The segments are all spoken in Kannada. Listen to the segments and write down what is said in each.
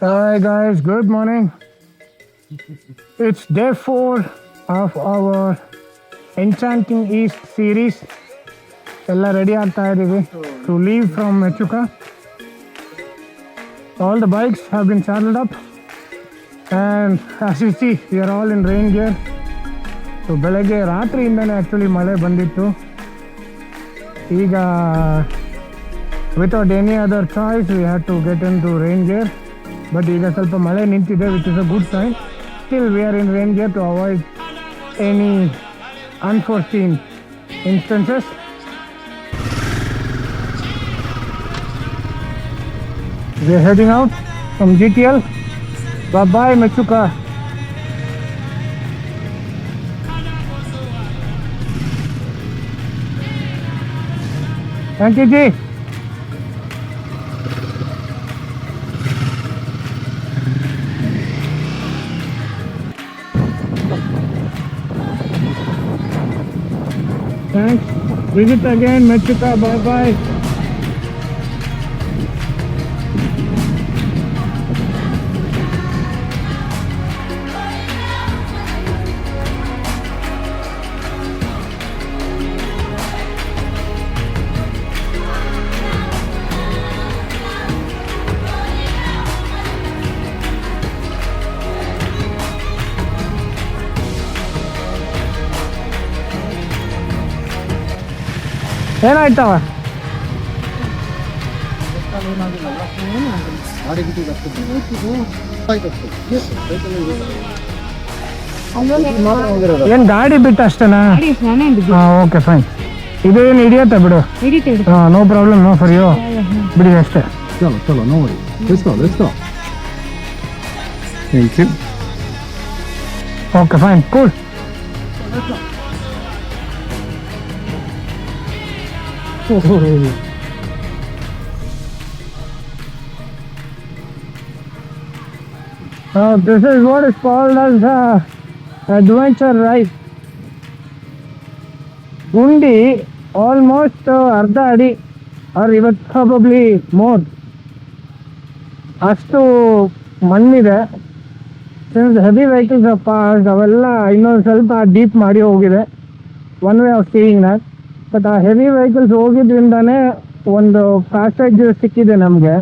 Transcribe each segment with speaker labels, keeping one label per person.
Speaker 1: Hi guys, good morning. It's day 4 of our Enchanting East series. ಎಲ್ಲ ರೆಡಿ ಆಗ್ತಾ ಇದ್ದೀವಿ to leave from Mechuka. All the bikes have been saddled up and as you see we are all in rain gear. So ಬೆಳಗ್ಗೆ ರಾತ್ರಿಯಿಂದನೇ ಆ್ಯಕ್ಚುಲಿ ಮಳೆ ಬಂದಿತ್ತು. ಈಗ without any other choice we had to get into rain gear. But ಈಗ ಸ್ವಲ್ಪ ಮಳೆ ನಿಂತಿದೆ which is a good sign. Still we are in rain gear to avoid any unforeseen instances. We are heading out from GTL. Bye bye Mechuka. Thank you Ji. Thanks. Visit again Mechuka. Bye bye. ಏನಾಯ್ತವ ಏನ್ ಗಾಡಿ ಬಿಟ್ಟು ಅಷ್ಟೇನಾ? Okay fine. ಇದು ಏನು ಹಿಡಿಯತ್ತೆ ಬಿಡು. No problem, no for you. ಬಿಡಿ ಅಷ್ಟೇ.
Speaker 2: ಚಲೋ ನೋಡಿ. Thank you.
Speaker 1: Okay fine, cool. This is what is called as adventure ride. ಗುಂಡಿ ಆಲ್ಮೋಸ್ಟ್ ಅರ್ಧ ಅಡಿ ಆರ್ ಇವತ್ತು ಪ್ರಾಬಬ್ಲಿ ಮೋರ್ ಅಷ್ಟು ಮಣ್ಣಿದೆ. ಸಿನ್ಸ್ ಹೆವಿ ವೆಹಿಕಲ್ಸ್ ಅವೆಲ್ಲ ಇನ್ನೊಂದು ಸ್ವಲ್ಪ ಡೀಪ್ ಮಾಡಿ ಹೋಗಿದೆ. One way of seeing that. But ಆ ಹೆವಿ ವೆಹಿಕಲ್ಸ್ ಹೋಗಿದ್ರಿಂದಾನೇ ಒಂದು ಪ್ಯಾಸೇಜ್ ಸಿಕ್ಕಿದೆ ನಮಗೆ.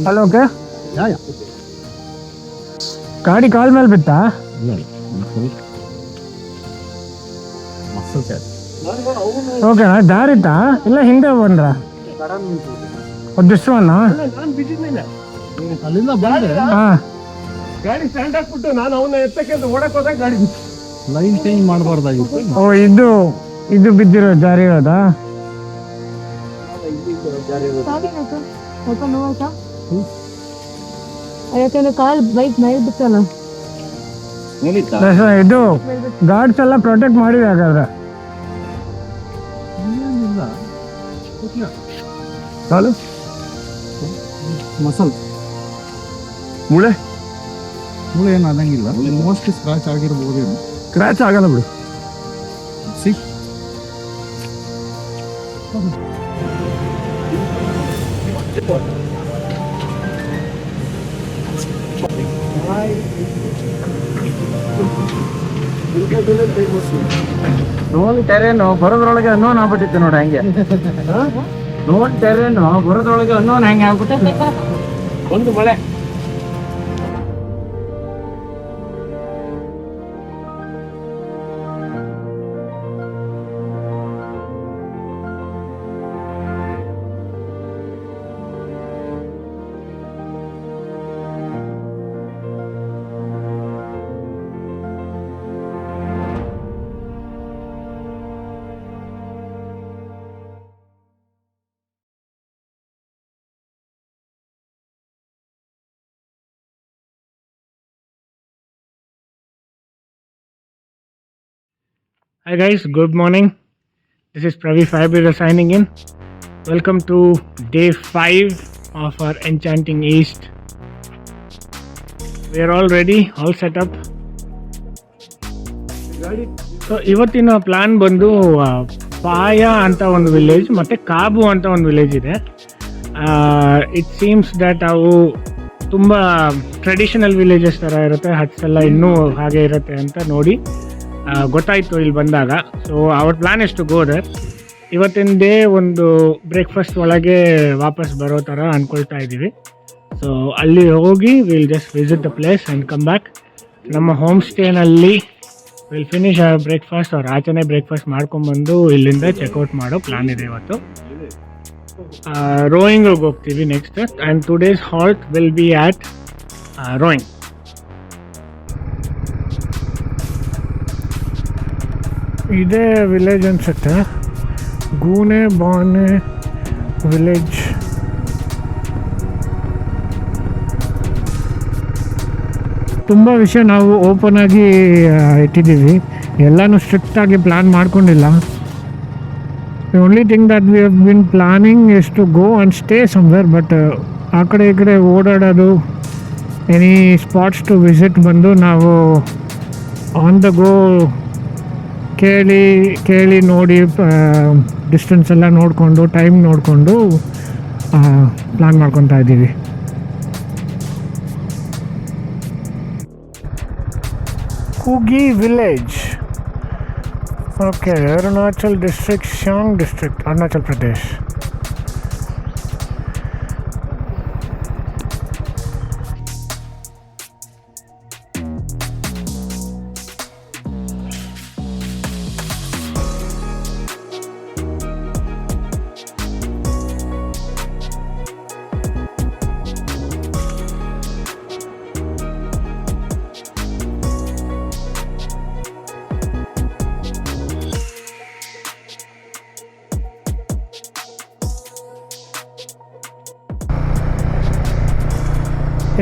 Speaker 1: Hello okay. ಗಾಡಿ ಕಾಲ್ ಮೇಲೆ ಬಿತ್ತಾ? ಓಕೆ, ದಾರಿತ್ತಾ ಇಲ್ಲ ಹಿಂದೆ ಬಂದ್ರ? ದಿಸ್ವನ್ನ
Speaker 2: ಅಲ್ಲಿಂದ ಬಂದೆ.
Speaker 3: ಗಾಡಿ ಸ್ಟ್ಯಾಂಡ್ ಹಾಕ್ಬಿಟ್ಟು ನಾನು ಅವನ್ನ ಎತ್ತಕ್ಕೆ ಓಡಕ್ ಹೋದಾಗ ಗಾಡಿ
Speaker 2: ಲೈನ್ ಚೇಂಜ್ ಮಾಡಬಾರ್ದಾಗಿತ್ತು.
Speaker 1: ಓ, ಇದು ಬಿದ್ದಿರೋ ಜಾರಿ ಇರೋದಾ?
Speaker 4: ಕಾಲ್ ಬೈಕ್ ಮೇಲೆ ಬಿತ್ತಲ್ಲ.
Speaker 1: ಇದು ಗಾರ್ಡ್ಸ್ ಎಲ್ಲ ಪ್ರೊಟೆಕ್ಟ್ ಮಾಡಿದೆ ಹಾಗಾದ್ರೆ.
Speaker 2: ಮಸಲ್
Speaker 3: ಮುಳೆ
Speaker 2: ಏನು ಆದಂಗಿಲ್ಲ. ಮೋಸ್ಟ್ ಸ್ಕ್ರಾಚ್ ಆಗಿರ್ಬೋದೇನು.
Speaker 3: ಸ್ಕ್ರಾಚ್ ಆಗಲ್ಲ ಬಿಡು.
Speaker 2: ಸಿ
Speaker 1: ನೋನ್ ಟೆರೇನು ಬರೋದ್ರೊಳಗೆ ಅನ್ನೋನ್ ಆಗ್ಬಿಟ್ಟಿತ್ತು ನೋಡಿ. ಹಂಗೆ ನೋನ್ ಟೆರೇನು ಬರೋದ್ರೊಳಗೆ ಅನ್ನೋನ್ ಹಂಗೆ ಆಗ್ಬಿಟ್ಟು
Speaker 3: ಒಂದು ಮಳೆ
Speaker 1: Hi guys, good morning. This is Pravi Fabira signing in. Welcome to day 5 of our Enchanting East. We are all ready, all set up. So ಇವತ್ತಿನ ಪ್ಲಾನ್ ಬಂದು ಪಾಯ ಅಂತ ಒಂದು ವಿಲೇಜ್ ಮತ್ತು ಕಾಬು ಅಂತ ಒಂದು ವಿಲೇಜ್ ಇದೆ. ಇಟ್ ಸೀಮ್ಸ್ ದ್ಯಾಟ್ ಅವು ತುಂಬ ಟ್ರೆಡಿಷನಲ್ ವಿಲೇಜಸ್ ಥರ ಇರುತ್ತೆ, ಹಟ್ಸ್ ಎಲ್ಲ ಇನ್ನೂ ಹಾಗೆ ಇರುತ್ತೆ ಅಂತ ನೋಡಿ ಗೊತ್ತಾಯಿತು ಇಲ್ಲಿ ಬಂದಾಗ. So our plan is to go there. ಇವತ್ತಿನ ಡೇ ಒಂದು ಬ್ರೇಕ್ಫಾಸ್ಟ್ ಒಳಗೆ ವಾಪಸ್ ಬರೋ ಥರ ಅಂದ್ಕೊಳ್ತಾ ಇದ್ದೀವಿ. ಸೊ ಅಲ್ಲಿ ಹೋಗಿ will just visit the place and come back. ನಮ್ಮ ಹೋಮ್ ಸ್ಟೇನಲ್ಲಿ ವಿಲ್ ಫಿನಿಶ್ ಬ್ರೇಕ್ಫಾಸ್ಟ್ ಅವ್ರು ಆಚೆನೇ ಬ್ರೇಕ್ಫಾಸ್ಟ್ ಮಾಡ್ಕೊಂಬಂದು ಇಲ್ಲಿಂದ ಚೆಕ್ಔಟ್ ಮಾಡೋ ಪ್ಲಾನ್ ಇದೆ ಇವತ್ತು. ರೋಯಿಂಗಿಗೆ ಹೋಗ್ತೀವಿ next, and today's halt will be at rowing. ಇದೇ ವಿಲೇಜ್ ಅನ್ಸುತ್ತೆ, ಗೂನೆ ಬಾನೆ ವಿಲೇಜ್. ತುಂಬ ವಿಷಯ ನಾವು ಓಪನ್ ಆಗಿ ಇಟ್ಟಿದ್ದೀವಿ, ಎಲ್ಲನೂ ಸ್ಟ್ರಿಕ್ಟಾಗಿ ಪ್ಲ್ಯಾನ್ ಮಾಡ್ಕೊಂಡಿಲ್ಲ. The only thing that we have been planning is to go and stay somewhere. But ಆ ಕಡೆ ಈ ಕಡೆ ಓಡಾಡೋದು, ಎನಿ ಸ್ಪಾಟ್ಸ್ ಟು ವಿಸಿಟ್ ಬಂದು ನಾವು ಆನ್ ದ ಗೋ ಕೇಳಿ ನೋಡಿ ಡಿಸ್ಟೆನ್ಸ್ ಎಲ್ಲ ನೋಡಿಕೊಂಡು ಟೈಮ್ ನೋಡಿಕೊಂಡು ಪ್ಲ್ಯಾನ್ ಮಾಡ್ಕೊತಾ ಇದ್ದೀವಿ. Kugi village. Okay, Arunachal district, Siang district, Arunachal Pradesh.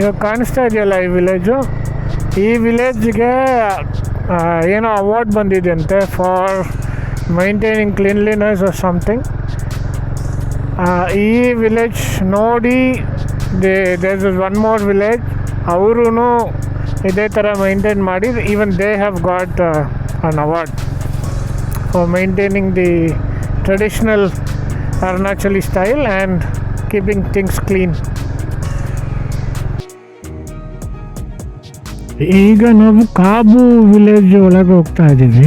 Speaker 1: ಇವಾಗ ಕಾಣಿಸ್ತಾ ಇದೆಯಲ್ಲ ಈ ವಿಲೇಜು, ಈ ವಿಲೇಜ್ಗೆ ಏನೋ ಅವಾರ್ಡ್ ಬಂದಿದೆ ಅಂತೆ for maintaining cleanliness or something. ಈ ವಿಲೇಜ್ ನೋಡಿ there is one more village, ಅವರೂ ಇದೇ ಥರ ಮೈಂಟೈನ್ ಮಾಡಿ even they have got an award for maintaining the traditional Arunachali style and keeping things clean. ಈಗ ನಾವು ಕಾಬು ವಿಲೇಜ್ ಒಳಗೆ ಹೋಗ್ತಾ ಇದ್ದೀವಿ.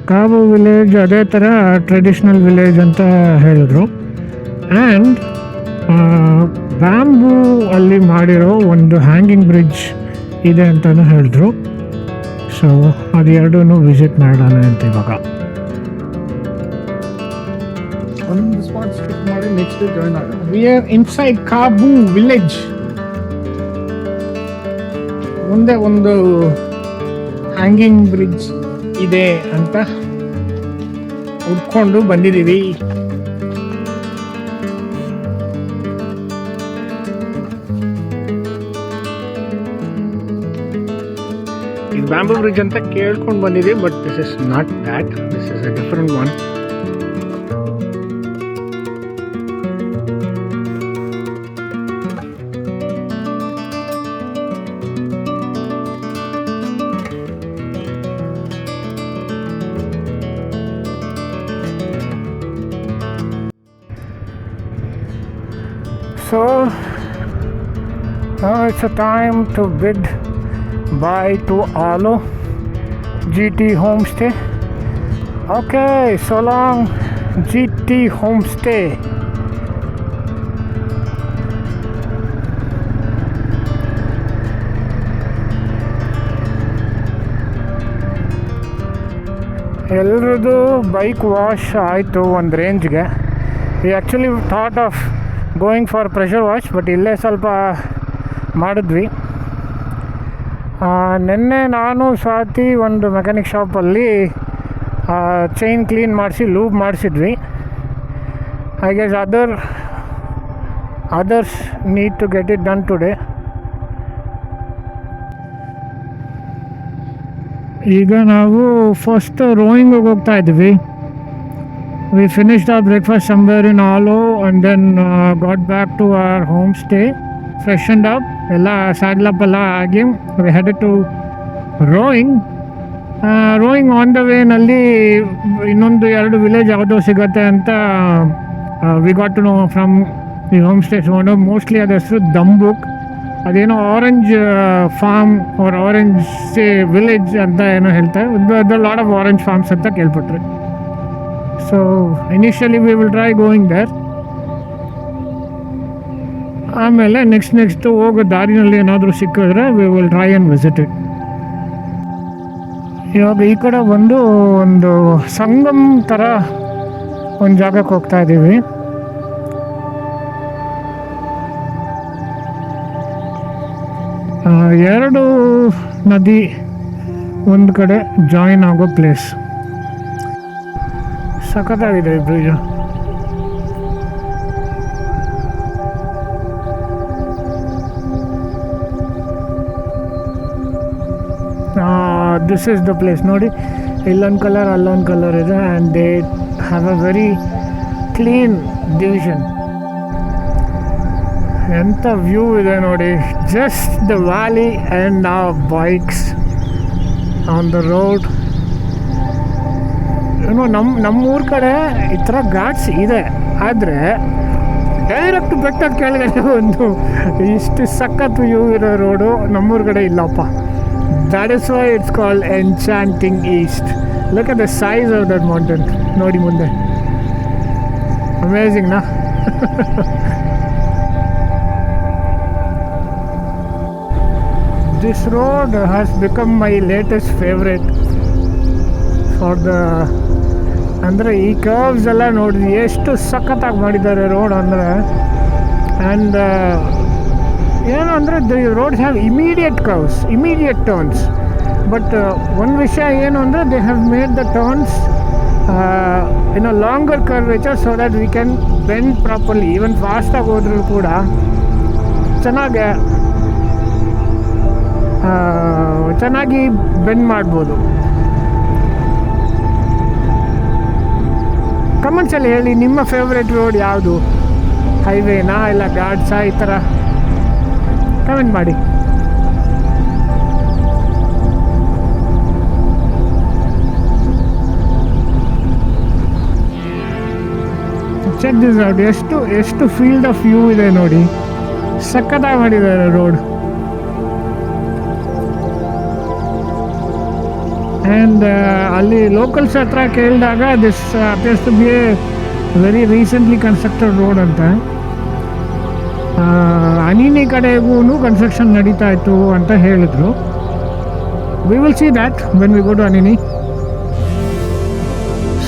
Speaker 1: ಕಾಬು ವಿಲೇಜ್ ಅದೇ ಥರ ಟ್ರೆಡಿಷ್ನಲ್ ವಿಲೇಜ್ ಅಂತ ಹೇಳಿದ್ರು. ಆ್ಯಂಡ್ ಬ್ಯಾಂಬೂ ಅಲ್ಲಿ ಮಾಡಿರೋ ಒಂದು ಹ್ಯಾಂಗಿಂಗ್ ಬ್ರಿಡ್ಜ್ ಇದೆ ಅಂತಲೂ ಹೇಳಿದ್ರು. ಸೊ ಅದೆರಡೂ ವಿಸಿಟ್ ಮಾಡೋಣ ಅಂತ ಇವಾಗ.
Speaker 2: ಒಂದು ಸ್ಪಾಟ್ ಸ್ಕಿಪ್ ಮಾಡಿ ನೆಕ್ಸ್ಟ್ ಜಾಯ್ನ್ ಆಗೋಣ.
Speaker 1: We are inside Kabu village. ಮುಂದೆ ಒಂದು ಹ್ಯಾಂಗಿಂಗ್ ಬ್ರಿಡ್ಜ್ ಇದೆ ಅಂತ ಹುಡ್ಕೊಂಡು ಬಂದಿದ್ದೀವಿ. ಇದು ಬ್ಯಾಂಬೂ ಬ್ರಿಡ್ಜ್ ಅಂತ ಕೇಳ್ಕೊಂಡು ಬಂದಿದ್ದೀವಿ, but this is not that, this is a different one. So now it's a time to bid bye to Alo GT Homestay. Okay, so long GT Homestay. ಎಲ್ರದ್ದು ಬೈಕ್ ವಾಶ್ ಆಯಿತು ಒಂದು ರೇಂಜ್ಗೆ. We actually thought of going for pressure wash, but ಇಲ್ಲೇ ಸ್ವಲ್ಪ ಮಾಡಿದ್ವಿ. ನಿನ್ನೆ ನಾನು ಸ್ವಾತಿ ಒಂದು ಮೆಕ್ಯಾನಿಕ್ ಶಾಪಲ್ಲಿ ಚೈನ್ ಕ್ಲೀನ್ ಮಾಡಿಸಿ ಲೂಬ್ ಮಾಡಿಸಿದ್ವಿ. I guess others need to get it done today. ಈಗ ನಾವು ಫಸ್ಟ್ ರೋಯಿಂಗ್ ಹೋಗ್ತಾ ಇದ್ವಿ. We finished our breakfast somewhere in Aalo and then got back to our home stay, freshened up, ಎಲ್ಲ ಸ್ಯಾಡ್ಲಪ್ ಎಲ್ಲ ಆಗಿ V headed to Roing. On the ವೇನಲ್ಲಿ ಇನ್ನೊಂದು 2 ವಿಲೇಜ್ ಯಾವುದೋ ಸಿಗತ್ತೆ ಅಂತ we got to know from the home stay's owner. Mostly ಅದ್ರ ಹೆಸರು ದಂಬುಕ್, ಅದೇನೋ orange farm or orange village ಅಂತ ಏನೋ ಹೇಳ್ತಾರೆ. ಲಾಟ್ ಆಫ್ ಆರೆಂಜ್ ಫಾರ್ಮ್ಸ್ ಅಂತ ಕೇಳ್ಪಟ್ರೆ. So initially we will try going there. ಆಮೇಲೆ ನೆಕ್ಸ್ಟ್ ಹೋಗೋ ದಾರಿನಲ್ಲಿ ಏನಾದರೂ ಸಿಕ್ಕಿದ್ರೆ we will try and visit it. ಇವಾಗ ಈ ಕಡೆ ಬಂದು ಒಂದು ಸಂಗಮ್ ಥರ ಒಂದು ಜಾಗಕ್ಕೆ ಹೋಗ್ತಾ ಇದ್ದೀವಿ. ಎರಡು ನದಿ ಒಂದು ಕಡೆ ಜಾಯಿನ್ ಆಗೋ ಪ್ಲೇಸ್. ಸಖತ್ತಾಗಿದೆ ಈ bridge. This is the place. ನೋಡಿ, ಇಲ್ಲೊಂದು ಕಲರ್ ಅಲ್ಲೊಂದು ಕಲರ್ ಇದೆ and they have a very clean division. ಎಂಥ ವ್ಯೂ ಇದೆ ನೋಡಿ, ಜಸ್ಟ್ ದ ವ್ಯಾಲಿ ಆ್ಯಂಡ್ ಆ ಬೈಕ್ಸ್ ಆನ್ ದ ರೋಡ್. ಏನೋ ನಮ್ಮೂರ ಕಡೆ ಈ ಥರ ಘಾಟ್ಸ್ ಇದೆ, ಆದರೆ ಡೈರೆಕ್ಟ್ ಬೆಟ್ಟದ ಕೆಳಗಡೆ ಒಂದು ಇಷ್ಟು ಸಖತ್ ವ್ಯೂ ಇರೋ ರೋಡು ನಮ್ಮೂರ ಕಡೆ ಇಲ್ಲಪ್ಪ. That is why it's called Enchanting East. Look at the size of that mountain. ನೋಡಿ ಮುಂದೆ, ಅಮೇಝಿಂಗ್ ನಾ? This road has become my latest favorite for the, ಅಂದರೆ ಈ ಕರ್ವ್ಸ್ ಎಲ್ಲ ನೋಡಿ ಎಷ್ಟು ಸಖತ್ತಾಗಿ ಮಾಡಿದ್ದಾರೆ ರೋಡ್ ಅಂದರೆ. ಆ್ಯಂಡ್ ಏನು ಅಂದರೆ the roads have immediate curves, immediate turns. But ಒಂದು ವಿಷಯ ಏನು ಅಂದರೆ they have made the turns in a longer curvature so that we can bend properly. Even ಫಾಸ್ಟಾಗಿ ಹೋದ್ರೂ ಕೂಡ ಚೆನ್ನಾಗಿ ಬೆಂಡ್ ಮಾಡ್ಬೋದು. ಕಮೆಂಟ್ಸಲ್ಲಿ ಹೇಳಿ ನಿಮ್ಮ ಫೇವ್ರೆಟ್ ರೋಡ್ ಯಾವುದು, ಹೈವೇನಾ ಇಲ್ಲ ಘಾಟ್ಸಾ, ಈ ಥರ ಕಮೆಂಟ್ ಮಾಡಿ. Check this out. ಎಷ್ಟು ಫೀಲ್ಡ್ ಆಫ್ ವ್ಯೂ ಇದೆ ನೋಡಿ, ಸಖತ್ತಾಗಿ ಮಾಡಿದ್ದಾರೆ ರೋಡ್. ಆ್ಯಂಡ್ ಅಲ್ಲಿ ಲೋಕಲ್ಸ್ ಹತ್ರ ಕೇಳಿದಾಗ this appears to be a very recently constructed road ಅಂತ. ಅನಿನಿ ಕಡೆಗೂ ಕನ್ಸ್ಟ್ರಕ್ಷನ್ ನಡೀತಾ ಇತ್ತು ಅಂತ ಹೇಳಿದ್ರು. We will see that when we go to Anini.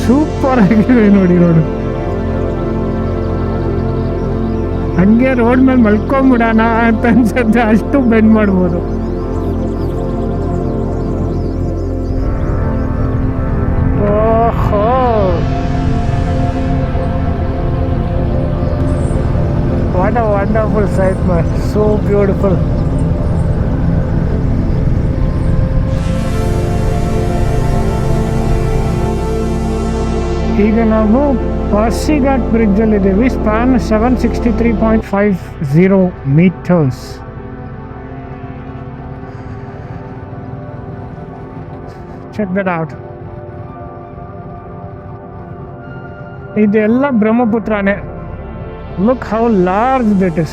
Speaker 1: Super ಆಗಿದೆ ನೋಡಿ ರೋಡು. ಹಂಗೆ ರೋಡ್ ಮೇಲೆ ಮಲ್ಕೊಂಬಿಡೋಣ ಅಂತ ಅನ್ಸುತ್ತೆ, ಅಷ್ಟು ಬೆಂಡ್ ಮಾಡ್ಬೋದು. ಓಹೋ, what a wonderful sight, man. So beautiful. ಈಗ ನಾವು ಪಾರ್ಸಿಘಾಟ್ ಬ್ರಿಡ್ಜಲ್ಲಿದ್ದೀವಿ. Span 763.50 meters. Check that out. ಇದೆಲ್ಲ ಬ್ರಹ್ಮಪುತ್ರನೇ. Look how large that is.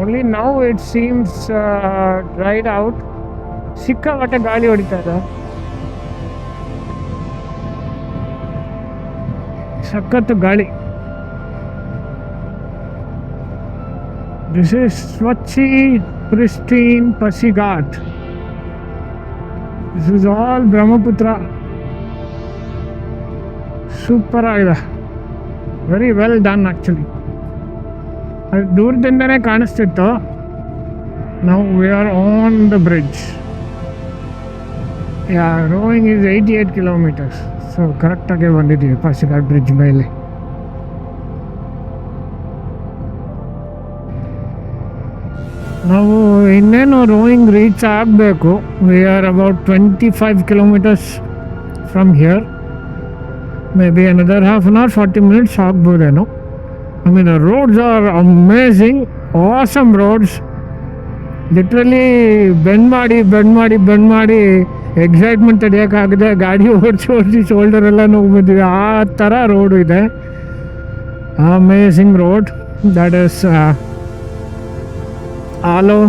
Speaker 1: Only now it seems dried out. ಸಿಕ್ಕಾಪಟ್ಟೆ ಗಾಳಿ ಹೊಡಿತಾ ಇದೆ, ಸಖತ್ತು ಗಾಳಿ. ದಿಸ್ ಇಸ್ ಸ್ವಚ್ಛಿ pristine Pasighat. This is all Brahmaputra. Super ಆಗಿದೆ, ವೆರಿ ವೆಲ್ ಡನ್ ಆ್ಯಕ್ಚುಲಿ. ಅದು ದೂರದಿಂದನೇ ಕಾಣಿಸ್ತಿತ್ತು. Now we are on the bridge. Roing is 88 kilometers. ಸೊ ಕರೆಕ್ಟಾಗಿ ಬಂದಿದ್ದೀವಿ ಪಾರ್ಸಿಘಾಟ್ ಬ್ರಿಡ್ಜ್ ಮೇಲೆ. ನಾವು ಇನ್ನೇನು ರೋಯಿಂಗ್ ರೀಚ್ ಆಗಬೇಕು. We are about 25 kilometres from here. Maybe another half an hour 40 minutes ಆಗ್ಬೋದೇನೋ. I mean the roads are amazing, awesome roads. Literally bend ಮಾಡಿ ಎಕ್ಸೈಟ್ಮೆಂಟ್ ತಡೆಯೋಕ್ಕಾಗದೆ ಗಾಡಿ ಓಡಿಸಿ ಶೋಲ್ಡರೆಲ್ಲ ನೋವು ಬಂದಿದೆ. ಆ ಥರ ರೋಡು ಇದೆ. Amazing road. That is Aalo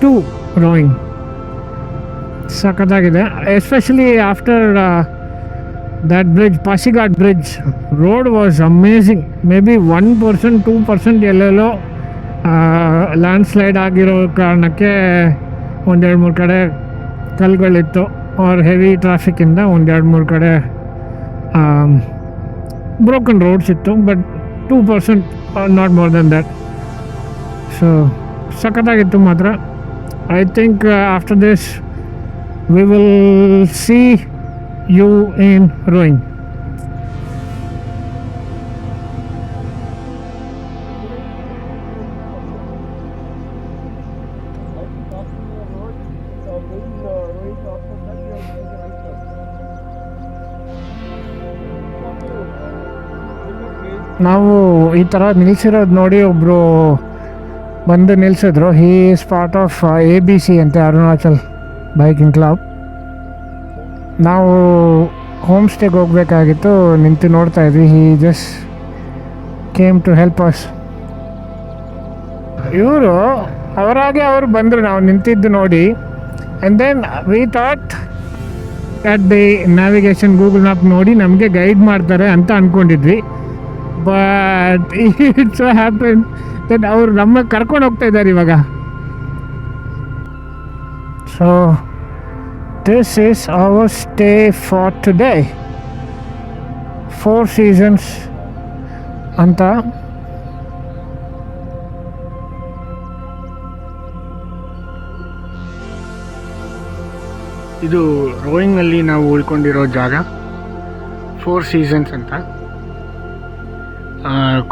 Speaker 1: to Roing. ಸಖತ್ತಾಗಿದೆ. Especially after that bridge, Pasighat bridge, road was amazing. Maybe 1%, 2% ಎಲ್ಲೆಲ್ಲೋ ಲ್ಯಾಂಡ್ಸ್ಲೈಡ್ ಆಗಿರೋ ಕಾರಣಕ್ಕೆ ಒಂದೆರಡು ಮೂರು ಕಡೆ ಕಲ್ಗಳಿತ್ತು. ಆರ್ ಹೆವಿ ಟ್ರಾಫಿಕ್ಕಿಂದ ಒಂದೆರಡು ಮೂರು ಕಡೆ ಬ್ರೋಕನ್ ರೋಡ್ಸ್ ಇತ್ತು. But 2%, not more than that. So ಸಖತ್ತಾಗಿತ್ತು ಮಾತ್ರ. I think after this we will see you in rowing. ನಾವು ಈ ಥರ ನಿಲ್ಸಿರೋದು ನೋಡಿ ಒಬ್ಬರು ಬಂದು ನಿಲ್ಸಿದ್ರು. He is part of ABC ಅಂತೆ, ಅರುಣಾಚಲ್ ಬೈಕಿಂಗ್ ಕ್ಲಬ್. ನಾವು ಹೋಮ್ ಸ್ಟೇಗೆ ಹೋಗಬೇಕಾಗಿತ್ತು, ನಿಂತು ನೋಡ್ತಾ ಇದ್ವಿ. He just came to help us. ಇವರು ಅವರಾಗೆ ಅವರು ಬಂದರು ನಾವು ನಿಂತಿದ್ದು ನೋಡಿ. And then we thought at the navigation Google map ನೋಡಿ ನಮಗೆ ಗೈಡ್ ಮಾಡ್ತಾರೆ ಅಂತ ಅಂದ್ಕೊಂಡಿದ್ವಿ. ಬಟ್ ಇಟ್ಸ್ ಹ್ಯಾಪನ್ ದಟ್ ಅವರು ನಮಗೆ ಕರ್ಕೊಂಡು ಹೋಗ್ತಾ ಇದ್ದಾರೆ ಇವಾಗ. So this is our stay for today. 4 seasons ಅಂತ. ಇದು ರೋಯಿಂಗ್ನಲ್ಲಿ ನಾವು ಉಳ್ಕೊಂಡಿರೋ ಜಾಗ 4 seasons ಅಂತ.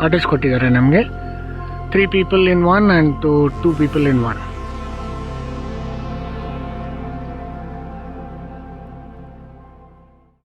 Speaker 1: ಕಾಟೇಜ್ ಕೊಟ್ಟಿದ್ದಾರೆ ನಮಗೆ. 3 people in one and 2 people in one.